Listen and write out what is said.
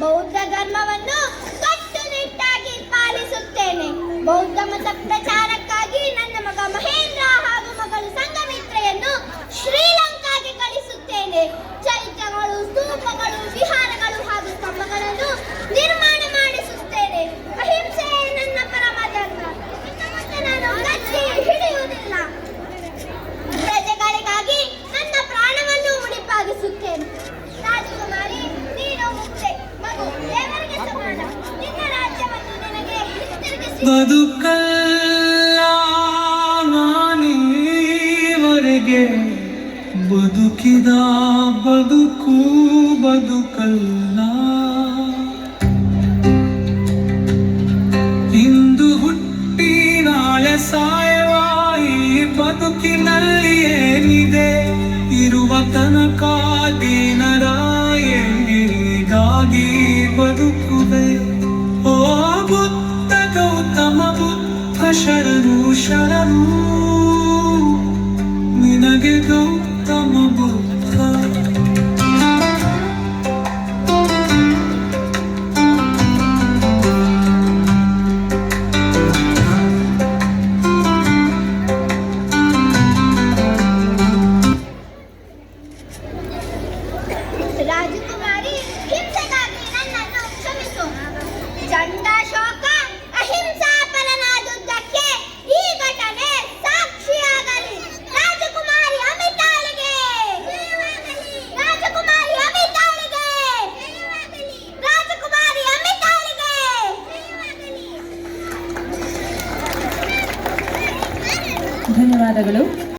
ಬೌದ್ಧ ಧರ್ಮವನ್ನು ಕಟ್ಟುನಿಟ್ಟಾಗಿ ಪಾಲಿಸುತ್ತೇನೆ. ಬೌದ್ಧ ಮತ ಪ್ರಚಾರಕ್ಕಾಗಿ ನನ್ನ ಮಗ ಮಹೇಂದ್ರ ಹಾಗೂ ಮಗಳು ಸಂಘಮಿತ್ರೆಯನ್ನು ಶ್ರೀಲಂಕಾಗೆ ಕಳಿಸುತ್ತೇನೆ. ಚೈತ್ಯಗಳು, ಸ್ತೂಪಗಳು, ವಿಹಾರಗಳು ಹಾಗೂ ಸ್ತಂಭಗಳನ್ನು ನಿರ್ಮಾಣ ಮಾಡಿಸುತ್ತೇನೆ. ಅಹಿಂಸೆ ನನ್ನ ಪರಮ ಧರ್ಮ. ನಾನು ಕತ್ತಿ ಹಿಡಿಯುವುದಿಲ್ಲ. ಪ್ರಜೆಗಳಿಗಾಗಿ ನನ್ನ ಪ್ರಾಣವನ್ನು ಮುಡಿಪಾಗಿಸುತ್ತೇನೆ. ರಾಜಕುಮಾರಿ, ನೀನು ಮುಕ್ತೆ ಮಗು, ದೇವರಿಗೆ ಸಮಾನ. ನಿನ್ನ ರಾಜ್ಯವನ್ನು ನಿನಗೆ ಹಿಂತಿರುಗಿಸಿ ಬದುಕಲ್ಲ ನಾನೀವರೆಗೆ ಬದುಕಿದ ಬದುಕು ಬದುಕಲ್ಲ. ಇಂದು ಹುಟ್ಟಿ ನಾಳೆ ಸಾಯುವ ಈ ಬದುಕಿನಲ್ಲಿ ಏನಿದೆ? ಇರುವ ತನಕ ದೀನರಾಯನಿಗಾಗಿ ಬದುಕುವೆ. ಓ ಬುದ್ಧ ಗೌತಮ ಬುದ್ಧ ಶರಣು ಶರಣು, ನಿನಗೆ ಗೌತಮ ಬುದ್ಧ. ಧನ್ಯವಾದಗಳು.